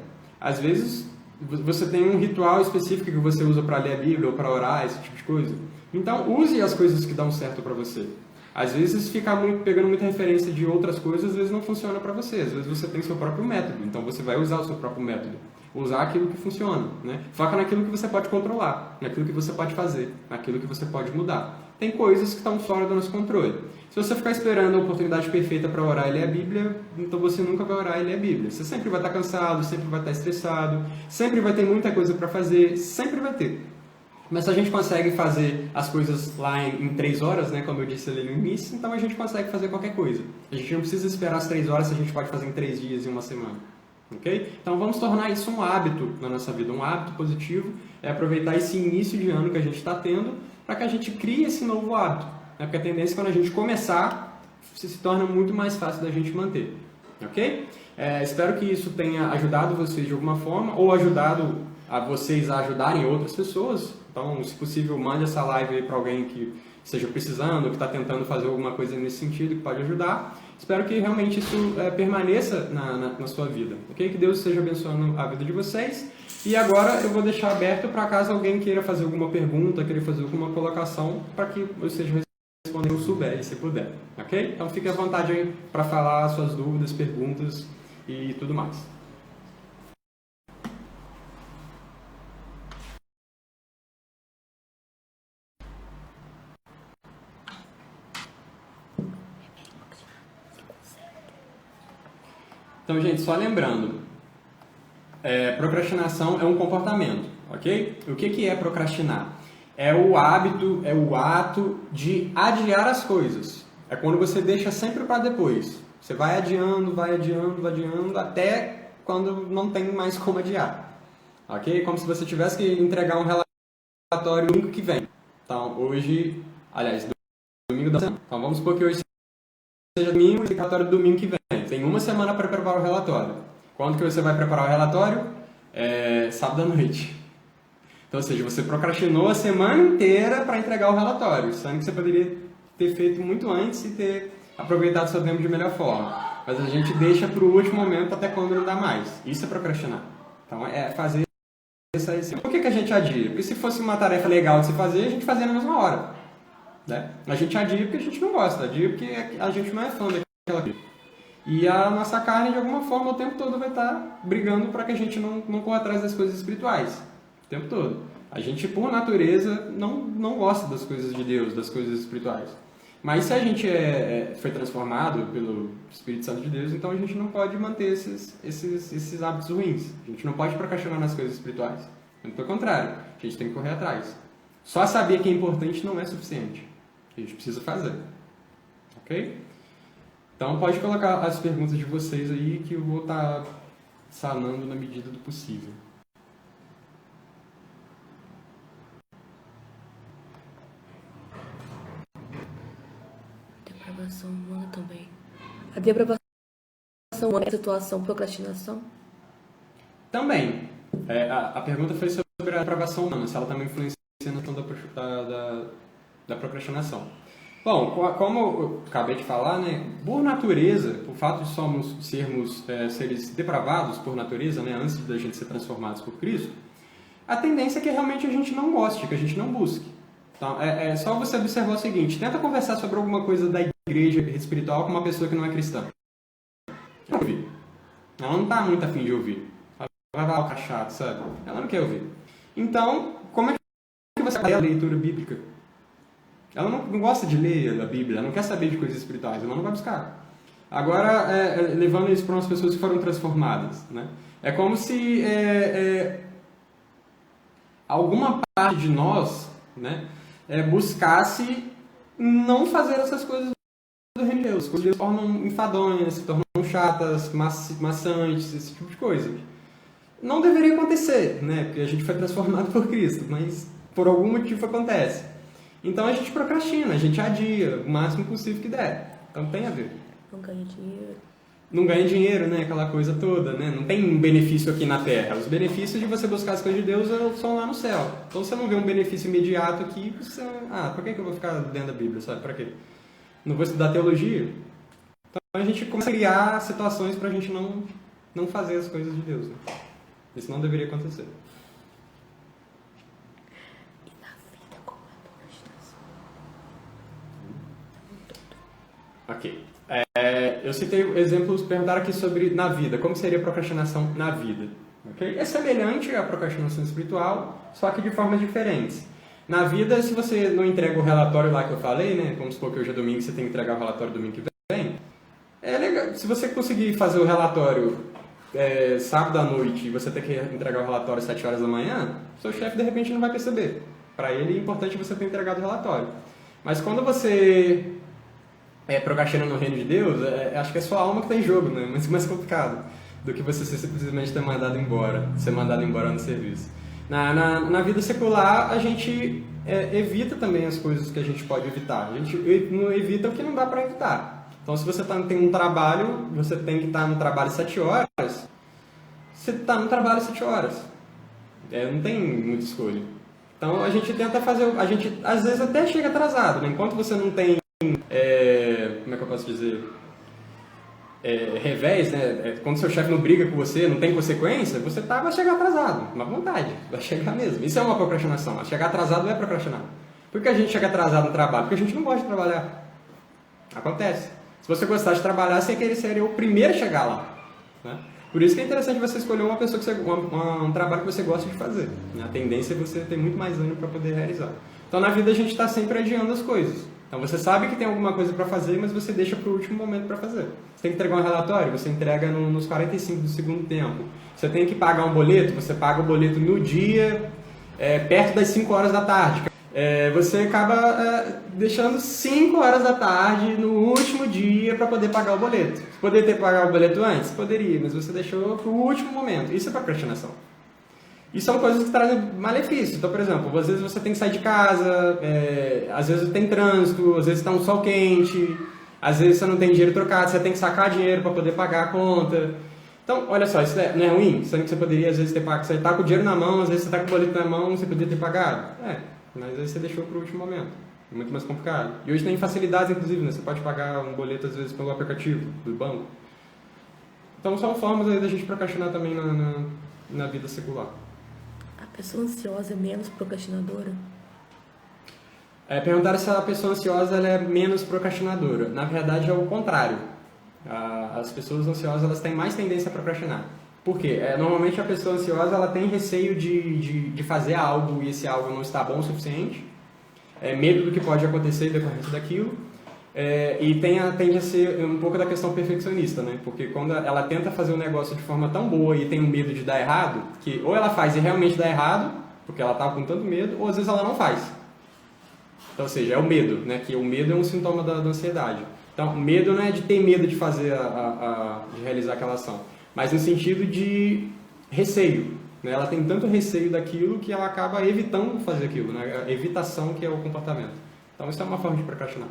Às vezes você tem um ritual específico que você usa para ler a Bíblia ou para orar, esse tipo de coisa. Então use as coisas que dão certo para você. Às vezes ficar pegando muita referência de outras coisas, às vezes não funciona para você. Às vezes você tem seu próprio método, então você vai usar o seu próprio método. Usar aquilo que funciona, né? Foca naquilo que você pode controlar, naquilo que você pode fazer, naquilo que você pode mudar. Tem coisas que estão fora do nosso controle. Se você ficar esperando a oportunidade perfeita para orar e ler a Bíblia, então você nunca vai orar e ler a Bíblia. Você sempre vai estar cansado, sempre vai estar estressado, sempre vai ter muita coisa para fazer, sempre vai ter. Mas se a gente consegue fazer as coisas lá em 3 horas, né, como eu disse ali no início, então a gente consegue fazer qualquer coisa. A gente não precisa esperar as 3 horas se a gente pode fazer em 3 dias e 1 semana. Okay? Então vamos tornar isso um hábito na nossa vida, um hábito positivo, aproveitar esse início de ano que a gente está tendo para que a gente crie esse novo hábito. né? Porque a tendência é quando a gente começar, se torna muito mais fácil da gente manter, ok? Espero que isso tenha ajudado vocês de alguma forma, ou ajudado a vocês a ajudarem outras pessoas. Então, se possível, mande essa live para alguém que esteja precisando, que está tentando fazer alguma coisa nesse sentido, que pode ajudar. Espero que realmente isso permaneça na sua vida, ok? Que Deus esteja abençoando a vida de vocês. E agora eu vou deixar aberto para caso alguém queira fazer alguma pergunta, queira fazer alguma colocação, para que eu esteja respondendo se souber e se puder, ok? Então fique à vontade aí para falar suas dúvidas, perguntas e tudo mais. Então, gente, só lembrando, procrastinação é um comportamento, ok? O que é procrastinar? É o hábito, é o ato de adiar as coisas. É quando você deixa sempre para depois. Você vai adiando, até quando não tem mais como adiar. Ok? Como se você tivesse que entregar um relatório domingo que vem. Então, hoje, aliás, domingo da semana. Então, vamos supor que hoje seja domingo e o relatório do domingo que vem. Tem uma semana para preparar o relatório. Quando que você vai preparar o relatório? Sábado à noite. Então, ou seja, você procrastinou a semana inteira para entregar o relatório, sendo que você poderia ter feito muito antes e ter aproveitado seu tempo de melhor forma. Mas a gente deixa para o último momento até quando não dá mais. Isso é procrastinar. Então, é fazer esse... Por que a gente adia? Porque se fosse uma tarefa legal de se fazer, a gente fazia na mesma hora. Né? A gente adia porque a gente não gosta, adia porque a gente não é fã daquela coisa. E a nossa carne, de alguma forma, o tempo todo vai estar brigando para que a gente não corra atrás das coisas espirituais. O tempo todo. A gente, por natureza, não gosta das coisas de Deus, das coisas espirituais. Mas se a gente foi transformado pelo Espírito Santo de Deus, então a gente não pode manter esses hábitos ruins. A gente não pode procrastinar nas coisas espirituais. Pelo contrário, a gente tem que correr atrás. Só saber que é importante não é suficiente. A gente precisa fazer. Ok? Então pode colocar as perguntas de vocês aí que eu vou estar sanando na medida do possível. Depravação humana também. A depravação humana é a situação procrastinação? Também. A pergunta foi sobre a depravação humana, se ela também influencia na questão da procrastinação. Bom, como eu acabei de falar, né, por natureza, o fato de sermos seres depravados por natureza, né, antes da gente ser transformados por Cristo, a tendência é que realmente a gente não goste, que a gente não busque. Então, é só você observar o seguinte, tenta conversar sobre alguma coisa da igreja espiritual com uma pessoa que não é cristã. Ela não está muito afim de ouvir. Ela vai falar, tá chato, sabe? Ela não quer ouvir. Então, como é que você vai ler a leitura bíblica? Ela não gosta de ler a Bíblia, ela não quer saber de coisas espirituais, ela não vai buscar. Agora, levando isso para umas pessoas que foram transformadas, né? É como se alguma parte de nós, né, buscasse não fazer essas coisas do reino de Deus. As coisas se tornam enfadonhas, se tornam chatas, maçantes, esse tipo de coisa. Não deveria acontecer, né? Porque a gente foi transformado por Cristo, mas por algum motivo acontece. Então a gente procrastina, a gente adia o máximo possível que der. Então tem a ver. Não ganha dinheiro. Não ganha dinheiro, né? Aquela coisa toda, né? Não tem um benefício aqui na Terra. Os benefícios de você buscar as coisas de Deus são lá no céu. Então você não vê um benefício imediato aqui, você... por que eu vou ficar dentro da Bíblia, sabe? Pra quê? Não vou estudar teologia? Então a gente começa a criar situações pra gente não fazer as coisas de Deus. Né? Isso não deveria acontecer. Ok. Eu citei exemplos, perguntaram aqui sobre na vida, como seria a procrastinação na vida. Okay? É semelhante à procrastinação espiritual, só que de formas diferentes. Na vida, se você não entrega o relatório lá que eu falei, né, vamos supor que hoje é domingo, você tem que entregar o relatório domingo que vem, é legal. Se você conseguir fazer o relatório sábado à noite e você ter que entregar o relatório às 7 horas da manhã, seu chefe de repente não vai perceber. Para ele é importante você ter entregado o relatório. Mas quando você procrastina no reino de Deus, acho que é sua alma que está em jogo, né? Muito mais complicado do que você simplesmente ser mandado embora no serviço. Na vida secular, a gente evita também as coisas que a gente pode evitar. A gente não evita o que não dá para evitar. Então, se você tem um trabalho, você tem que estar no trabalho 7 horas, você está no trabalho 7 horas. Não tem muita escolha. Então, a gente tenta fazer... A gente, às vezes, até chega atrasado, né? Enquanto você não tem... como é que eu posso dizer? Revés, né? Quando seu chefe não briga com você, não tem consequência, você vai chegar atrasado, uma vontade, vai chegar mesmo. Isso é uma procrastinação. Chegar atrasado não é procrastinar. Por que a gente chega atrasado no trabalho? Porque a gente não gosta de trabalhar. Acontece. Se você gostasse de trabalhar, você seria o primeiro a chegar lá, né? Por isso que é interessante você escolher uma pessoa que um trabalho que você gosta de fazer, né? A tendência é você ter muito mais ânimo para poder realizar. Então, na vida, a gente está sempre adiando as coisas. Então, você sabe que tem alguma coisa para fazer, mas você deixa para o último momento para fazer. Você tem que entregar um relatório, você entrega nos 45 do segundo tempo. Você tem que pagar um boleto, você paga o boleto no dia, perto das 5 horas da tarde. Você acaba deixando 5 horas da tarde no último dia para poder pagar o boleto. Você poderia ter pagado o boleto antes? Poderia, mas você deixou para o último momento. Isso é procrastinação. E são coisas que trazem malefícios. Então, por exemplo, às vezes você tem que sair de casa, às vezes tem trânsito, às vezes está um sol quente, às vezes você não tem dinheiro trocado, você tem que sacar dinheiro para poder pagar a conta. Então, olha só, isso não é ruim? Sendo que você poderia, às vezes, ter pago. Você está com o dinheiro na mão, às vezes você está com o boleto na mão, você poderia ter pagado. Mas aí você deixou para o último momento. É muito mais complicado. E hoje tem facilidades, inclusive, né? Você pode pagar um boleto, às vezes, pelo aplicativo do banco. Então, são formas aí da gente procrastinar também na vida secular. A pessoa ansiosa é menos procrastinadora? Perguntaram se a pessoa ansiosa ela é menos procrastinadora. Na verdade, é o contrário. As pessoas ansiosas elas têm mais tendência a procrastinar. Por quê? Normalmente a pessoa ansiosa ela tem receio de fazer algo e esse algo não está bom o suficiente. Medo do que pode acontecer decorrente daquilo. E tende a ser um pouco da questão perfeccionista, né? Porque quando ela tenta fazer um negócio de forma tão boa e tem um medo de dar errado, que ou ela faz e realmente dá errado, porque ela está com tanto medo, ou às vezes ela não faz. Então, ou seja, é o medo, né? Que o medo é um sintoma da ansiedade. Então, o medo não é de ter medo de fazer, de realizar aquela ação, mas no sentido de receio, né? Ela tem tanto receio daquilo que ela acaba evitando fazer aquilo, né? A evitação que é o comportamento. Então, isso é uma forma de procrastinar.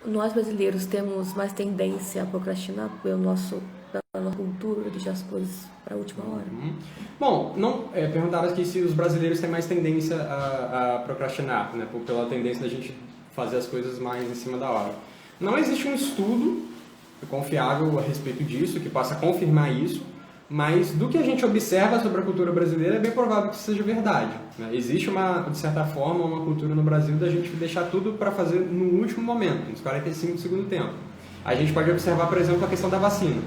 Nós brasileiros temos mais tendência a procrastinar pela nossa cultura, deixar as coisas para a última hora. Bom, perguntaram aqui se os brasileiros têm mais tendência a procrastinar, né? Pela tendência da gente fazer as coisas mais em cima da hora. Não existe um estudo confiável a respeito disso, que possa confirmar isso, mas do que a gente observa sobre a cultura brasileira é bem provável que isso seja verdade, né? Existe, de certa forma, uma cultura no Brasil da gente deixar tudo para fazer no último momento, nos 45 do segundo tempo. A gente pode observar, por exemplo, a questão da vacina.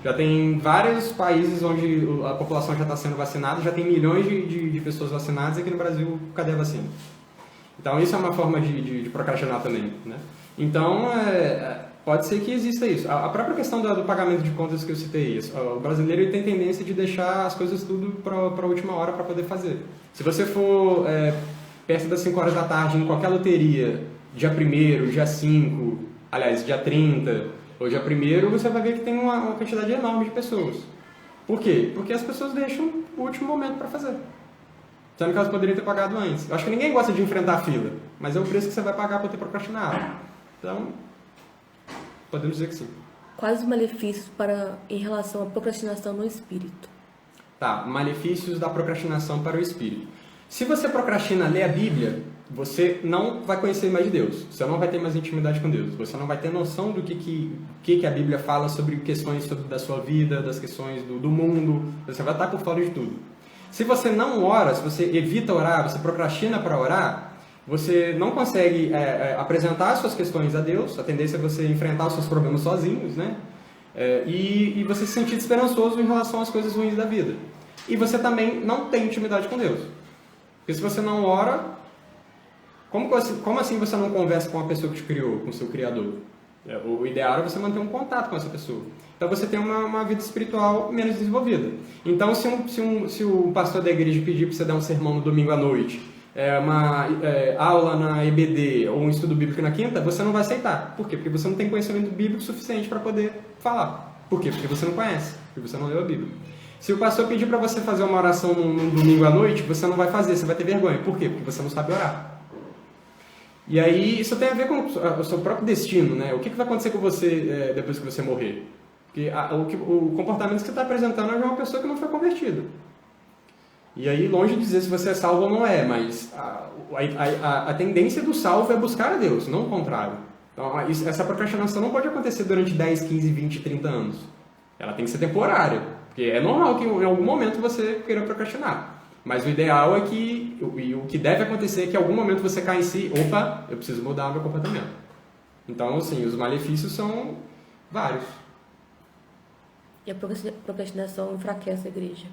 Já tem vários países onde a população já está sendo vacinada, já tem milhões de pessoas vacinadas, aqui no Brasil, cadê a vacina? Então, isso é uma forma de procrastinar também, né? Então, pode ser que exista isso. A própria questão do pagamento de contas que eu citei, o brasileiro ele tem tendência de deixar as coisas tudo para a última hora para poder fazer. Se você for perto das 5 horas da tarde em qualquer loteria, dia 1º, dia 5, aliás, dia 30 ou dia 1º, você vai ver que tem uma quantidade enorme de pessoas. Por quê? Porque as pessoas deixam o último momento para fazer. Sendo que elas poderiam ter pagado antes. Eu acho que ninguém gosta de enfrentar a fila, mas é o preço que você vai pagar por ter procrastinado. Então, podemos dizer que sim. Quais os malefícios em relação à procrastinação no espírito? Tá, malefícios da procrastinação para o espírito. Se você procrastina ler a Bíblia, você não vai conhecer mais de Deus. Você não vai ter mais intimidade com Deus. Você não vai ter noção do que a Bíblia fala sobre questões da sua vida, das questões do mundo. Você vai estar por fora de tudo. Se você não ora, se você evita orar, você procrastina para orar, você não consegue apresentar as suas questões a Deus, a tendência é você enfrentar os seus problemas sozinhos, né? E você se sentir esperançoso em relação às coisas ruins da vida. E você também não tem intimidade com Deus. Porque se você não ora, como assim você não conversa com a pessoa que te criou, com o seu Criador? O ideal é você manter um contato com essa pessoa. Então você tem uma vida espiritual menos desenvolvida. Então se o pastor da igreja pedir para você dar um sermão no domingo à noite, uma aula na EBD ou um estudo bíblico na quinta, você não vai aceitar. Por quê? Porque você não tem conhecimento bíblico suficiente para poder falar. Por quê? Porque você não conhece, porque você não leu a Bíblia. Se o pastor pedir para você fazer uma oração num domingo à noite, você não vai fazer, você vai ter vergonha. Por quê? Porque você não sabe orar. E aí isso tem a ver com o seu próprio destino, né? O que vai acontecer com você depois que você morrer? Porque o comportamento que você está apresentando é de uma pessoa que não foi convertida. E aí, longe de dizer se você é salvo ou não é, mas a tendência do salvo é buscar a Deus, não o contrário. Então, essa procrastinação não pode acontecer durante 10, 15, 20, 30 anos. Ela tem que ser temporária, porque é normal que em algum momento você queira procrastinar. Mas o ideal é que, o que deve acontecer é que em algum momento você cai em si, opa, eu preciso mudar o meu comportamento. Então, assim, os malefícios são vários. E a procrastinação enfraquece a igreja?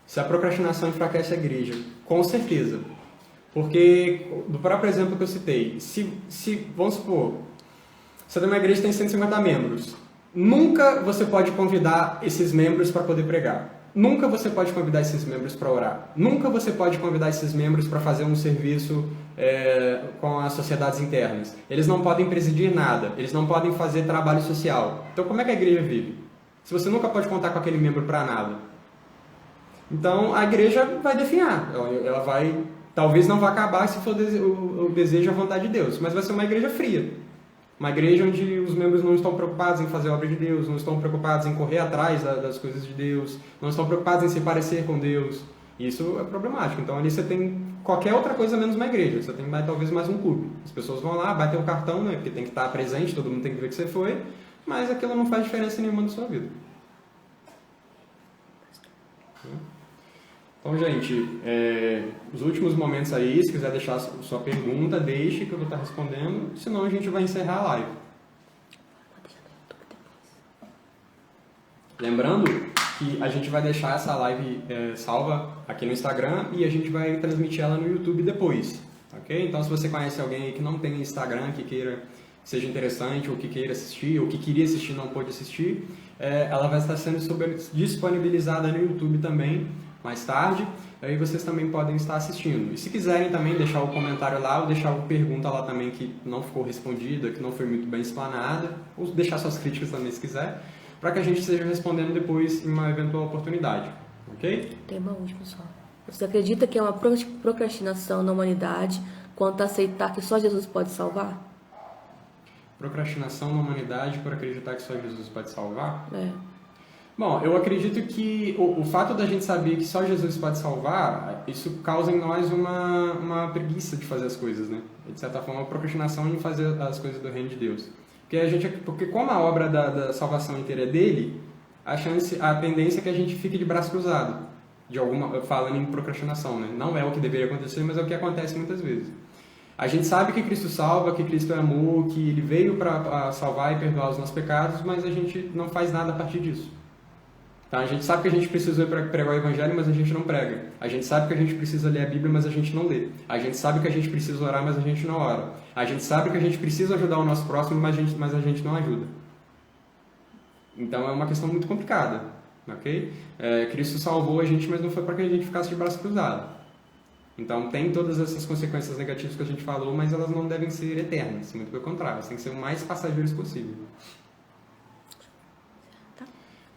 Se a procrastinação enfraquece a igreja, com certeza. Porque, do próprio exemplo que eu citei, vamos supor, você tem uma igreja que tem 150 membros. Nunca você pode convidar esses membros para poder pregar. Nunca você pode convidar esses membros para orar. Nunca você pode convidar esses membros para fazer um serviço com as sociedades internas. Eles não podem presidir nada. Eles não podem fazer trabalho social. Então, como é que a igreja vive? Se você nunca pode contar com aquele membro para nada. Então, a igreja vai definhar. Ela vai... Talvez não vá acabar se for o desejo e a vontade de Deus. Mas vai ser uma igreja fria. Uma igreja onde os membros não estão preocupados em fazer a obra de Deus, não estão preocupados em correr atrás das coisas de Deus, não estão preocupados em se parecer com Deus. Isso é problemático. Então ali você tem qualquer outra coisa menos uma igreja. Você tem talvez mais um clube. As pessoas vão lá, batem o cartão, né, porque tem que estar presente, todo mundo tem que ver que você foi, mas aquilo não faz diferença nenhuma na sua vida. Então, gente, os últimos momentos aí, se quiser deixar sua pergunta, deixe que eu vou estar respondendo, senão a gente vai encerrar a live. Lembrando que a gente vai deixar essa live salva aqui no Instagram e a gente vai transmitir ela no YouTube depois, ok? Então, se você conhece alguém aí que não tem Instagram, que seja interessante, ou que queira assistir, ou que queria assistir e não pôde assistir, ela vai estar sendo disponibilizada no YouTube também, mais tarde, aí vocês também podem estar assistindo. E se quiserem também deixar o comentário lá, ou deixar uma pergunta lá também que não ficou respondida, que não foi muito bem explanada, ou deixar suas críticas também se quiser, para que a gente esteja respondendo depois em uma eventual oportunidade, ok? Tem uma última só. Você acredita que é uma procrastinação na humanidade quanto a aceitar que só Jesus pode salvar? Procrastinação na humanidade por acreditar que só Jesus pode salvar? É. Bom, eu acredito que o fato da gente saber que só Jesus pode salvar, isso causa em nós uma preguiça de fazer as coisas, né? De certa forma, uma procrastinação em fazer as coisas do reino de Deus. Porque como a obra da salvação inteira é dele, a tendência é que a gente fique de braço cruzado, falando em procrastinação, né? Não é o que deveria acontecer, mas é o que acontece muitas vezes. A gente sabe que Cristo salva, que Cristo é amor, que Ele veio para salvar e perdoar os nossos pecados, mas a gente não faz nada a partir disso. Tá? A gente sabe que a gente precisa pregar o Evangelho, mas a gente não prega. A gente sabe que a gente precisa ler a Bíblia, mas a gente não lê. A gente sabe que a gente precisa orar, mas a gente não ora. A gente sabe que a gente precisa ajudar o nosso próximo, mas a gente não ajuda. Então é uma questão muito complicada. Okay? Cristo salvou a gente, mas não foi para que a gente ficasse de braço cruzado. Então tem todas essas consequências negativas que a gente falou, mas elas não devem ser eternas. Muito pelo contrário, elas têm que ser o mais passageiros possível.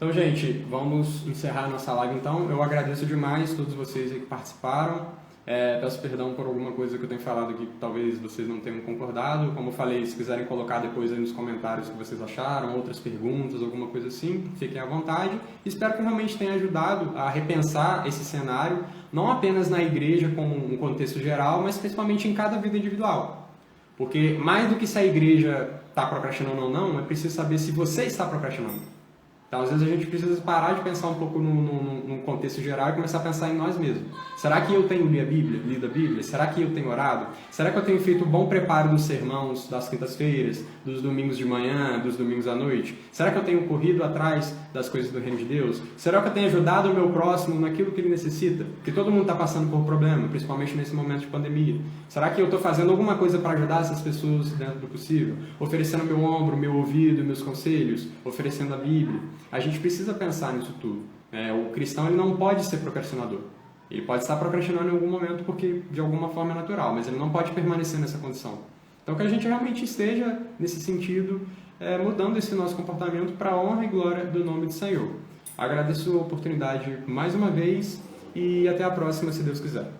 Então, gente, vamos encerrar a nossa live então. Eu agradeço demais a todos vocês aí que participaram. Peço perdão por alguma coisa que eu tenho falado que talvez vocês não tenham concordado. Como eu falei, se quiserem colocar depois aí nos comentários o que vocês acharam, outras perguntas, alguma coisa assim, fiquem à vontade. Espero que realmente tenha ajudado a repensar esse cenário, não apenas na igreja com um contexto geral, mas principalmente em cada vida individual. Porque mais do que se a igreja está procrastinando ou não, é preciso saber se você está procrastinando. Então, às vezes, a gente precisa parar de pensar um pouco num contexto geral e começar a pensar em nós mesmos. Será que eu tenho lido a Bíblia? Será que eu tenho orado? Será que eu tenho feito um bom preparo dos sermãos das quintas-feiras, dos domingos de manhã, dos domingos à noite? Será que eu tenho corrido atrás das coisas do reino de Deus? Será que eu tenho ajudado o meu próximo naquilo que ele necessita? Porque todo mundo está passando por problema, principalmente nesse momento de pandemia. Será que eu estou fazendo alguma coisa para ajudar essas pessoas dentro do possível? Oferecendo meu ombro, meu ouvido, meus conselhos, oferecendo a Bíblia. A gente precisa pensar nisso tudo. O cristão ele não pode ser procrastinador. Ele pode estar procrastinando em algum momento porque de alguma forma é natural, mas ele não pode permanecer nessa condição. Então que a gente realmente esteja, nesse sentido, mudando esse nosso comportamento para a honra e glória do nome do Senhor. Agradeço a oportunidade mais uma vez e até a próxima, se Deus quiser.